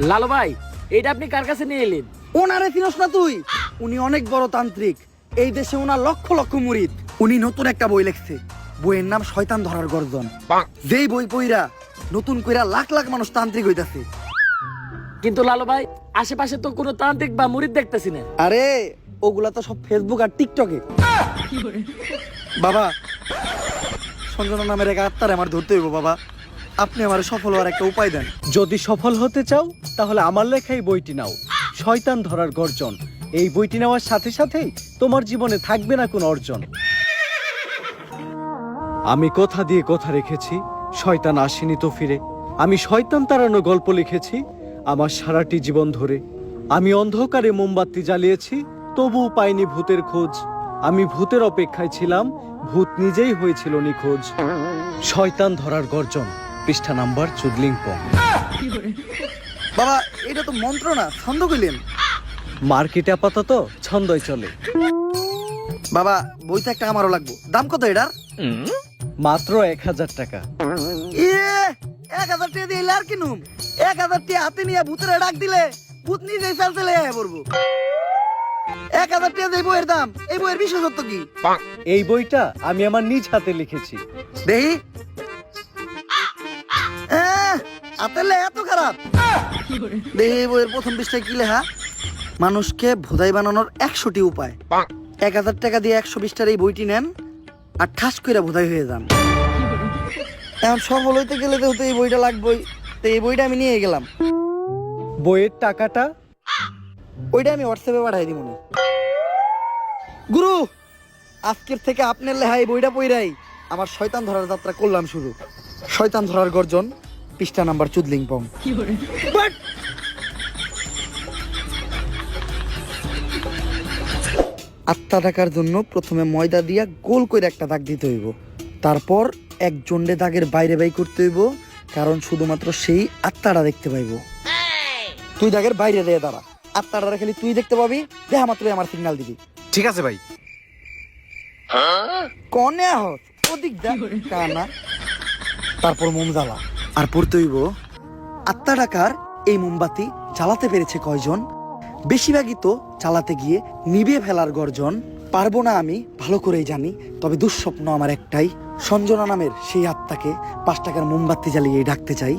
লালু ভাই, এটা আপনি কার কাছে নিয়ে এলেন? ওনারে চিনস না তুই? উনি অনেক বড় তান্ত্রিক। এই দেশে ওনার লক্ষ লক্ষ মুরিদ। উনি নতুন একটা বই লিখছে। বইয়ের নাম শয়তান ধরার গর্জন। যেই বই পইরা নতুন কইরা লাখ লাখ মানুষ তান্ত্রিক হইতাছে। কিন্তু লালু ভাই, আশেপাশে তো কোনো তান্ত্রিক বা মুরিদ দেখতেছি না। আরে ওগুলা তো সব ফেসবুক আর টিকটকে। বাবা, সঞ্জনা নামের এক আত্মারে আমার ধরতে হইব বাবা। আপনি আমার সফল হওয়ার একটা উপায় দেন। যদি সফল হতে চাও তাহলে আমার লেখা এই বইটি নাও, শয়তান ধরার গর্জন। এই বইটি নেওয়ার সাথে সাথেই তোমার জীবনে থাকবে না কোনো অর্জন। আমি কথা দিয়ে কথা রেখেছি, শয়তান আসেনি তো ফিরে। আমি শয়তান তাড়ানো গল্প লিখেছি আমার সারাটি জীবন ধরে। আমি অন্ধকারে মোমবাতি জ্বালিয়েছি, তবুও পাইনি ভূতের খোঁজ। আমি ভূতের অপেক্ষায় ছিলাম, ভূত নিজেই হয়েছিল নিখোঁজ। শয়তান ধরার গর্জন, পৃষ্ঠা নাম্বার চুদলিংপং। বাবা, এটা তো মন্ত্র না, ছন্দ কইলেন। মার্কেটে আপাতত ছন্দই চলে। বাবা, বইটা একটা আমারও লাগবো। দাম কত এটার? মাত্র 1000 টাকা। 1000 টাকা দিয়ে আর কিনুম? 1000 টাকা হাতে নিয়ে ভূতের ডাক দিলে ভূত নিজেই চালতে পড়বো। 1000 টাকা দিয়ে বইয়ের দাম। এই বইয়ের বিশেষত্ব কি? এই বইটা আমি আমার নিজ হাতে লিখেছি। দেখি। হাতের এত খারাপ? দেখি বইয়ের প্রথম পৃষ্ঠায় কি লেখা? মানুষকে ভোদাই বানানোর 100টি উপায়। 1000 টাকা দিয়ে 120 টার এই বইটি নেন আর ঠাস কইরা ভোদাই হয়ে যান। এখন সফল হইতে গেলে তো এই বইটা লাগবেই। তো এই বইটা আমি নিয়ে গেলাম। বইয়ের টাকাটা? ওইটা আমি হোয়াটসঅ্যাপে পাঠাই দিব। গুরু, আজকের থেকে আপনার লেখা এই বইটা পইরাই আমার শয়তান ধরার যাত্রা করলাম শুরু। শয়তান ধরার গর্জন, পৃষ্ঠা নাম্বার চুদলিংপং। আত্মা ডাকার জন্য প্রথমে ময়দা দিয়া গোল করে একটা দাগ দিতে হইব। তারপর এক জন্ডে দাগের বাইরে বাই করতে হইব, কারণ শুধুমাত্র সেই আত্মাটা দেখতে পাইব। তুই দাগের বাইরে দিয়ে দাঁড়া, আত্মাটা খালি তুই দেখতে পাবি। দেখা মাত্রই আমার সিগন্যাল দিবি। ঠিক আছে ভাই। কনে হস ওদিক দা কানা। তারপর মোম জ্বালা আর পড়তে হইব, আত্মা ডাকার এই মোমবাতি জ্বালাতে পেরেছে কয়জন? বেশিরভাগই তো চালাতে গিয়ে নিভে ফেলার গর্জন। পারবো না আমি ভালো করেই জানি, তবে দুঃস্বপ্ন আমার একটাই, সঞ্জনা নামের সেই আত্মাকে 5 টাকার মোমবাতি জ্বালিয়ে ডাকতে চাই।